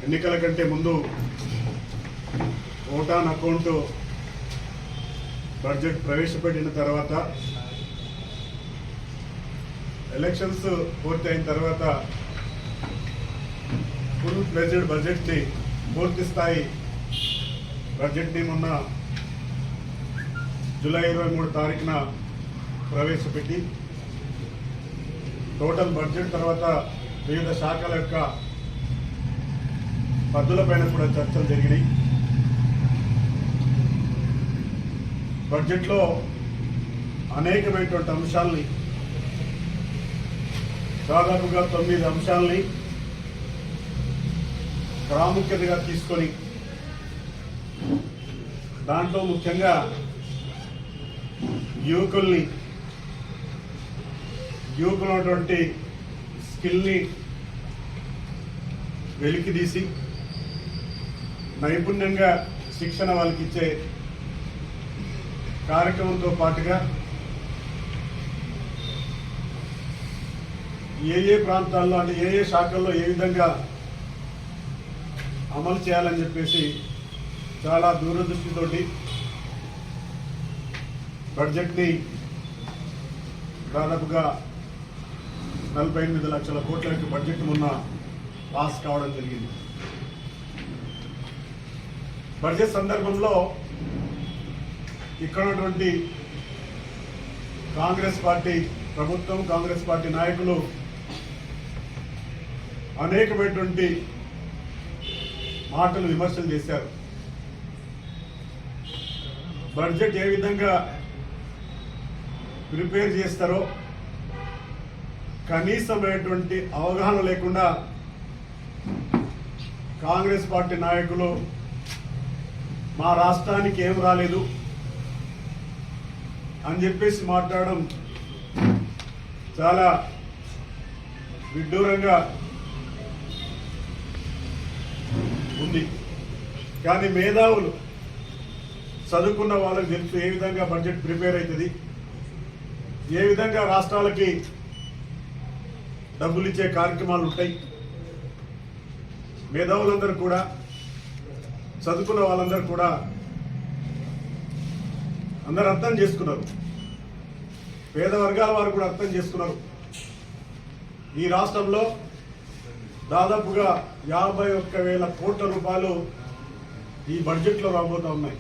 ఎన్నికల కంటే ముందు ఓట్ ఆన్ అకౌంట్ బడ్జెట్ ప్రవేశపెట్టిన తర్వాత ఎలక్షన్స్ పూర్తి అయిన తర్వాత ఫుల్ ఫ్లెడ్జ్డ్ బడ్జెట్ని పూర్తి స్థాయి బడ్జెట్ని మొన్న జూలై 23 తారీఖున ప్రవేశపెట్టి టోటల్ బడ్జెట్ తర్వాత వివిధ శాఖల యొక్క పద్దులపైన కూడా చర్చలు జరిగినాయి. బడ్జెట్లో అనేకమైనటువంటి అంశాలని దాదాపుగా 9 అంశాలని ప్రాముఖ్యతగా తీసుకొని దాంట్లో ముఖ్యంగా యువకులు ఉన్నటువంటి స్కిల్ని వెలికితీసి నైపుణ్యంగా శిక్షణ వాళ్ళకి ఇచ్చే కార్యక్రమంతో పాటుగా ఏ ప్రాంతాల్లో అంటే ఏ శాఖల్లో ఏ విధంగా అమలు చేయాలని చెప్పేసి చాలా దూరదృష్టితోటి బడ్జెట్ని దాదాపుగా 48 లక్షల కోట్ల యొక్క బడ్జెట్ మొన్న పాస్ కావడం జరిగింది. బడ్జెట్ సందర్భంలో ఇక్కడ ఉన్నటువంటి కాంగ్రెస్ పార్టీ ప్రభుత్వం, కాంగ్రెస్ పార్టీ నాయకులు అనేకమైనటువంటి మాటలు విమర్శలు చేశారు. బడ్జెట్ ఏ విధంగా ప్రిపేర్ చేస్తారో కనీసమైనటువంటి అవగాహన లేకుండా కాంగ్రెస్ పార్టీ నాయకులు మా రాష్ట్రానికి ఏం రాలేదు అని చెప్పేసి మాట్లాడడం చాలా విడ్డూరంగా ఉంది. కానీ మేధావులు చదువుకున్న వాళ్ళకి తెలుసు ఏ విధంగా బడ్జెట్ ప్రిపేర్ అవుతుంది, ఏ విధంగా రాష్ట్రాలకి డబ్బులు ఇచ్చే కార్యక్రమాలు ఉంటాయి. మేధావులందరూ కూడా, చదువుకున్న వాళ్ళందరూ కూడా అందరూ అర్థం చేసుకున్నారు. పేద వర్గాల వారు కూడా అర్థం చేసుకున్నారు. ఈ రాష్ట్రంలో దాదాపుగా 51,000 కోట్ల రూపాయలు ఈ బడ్జెట్లో రాబోతా ఉన్నాయి.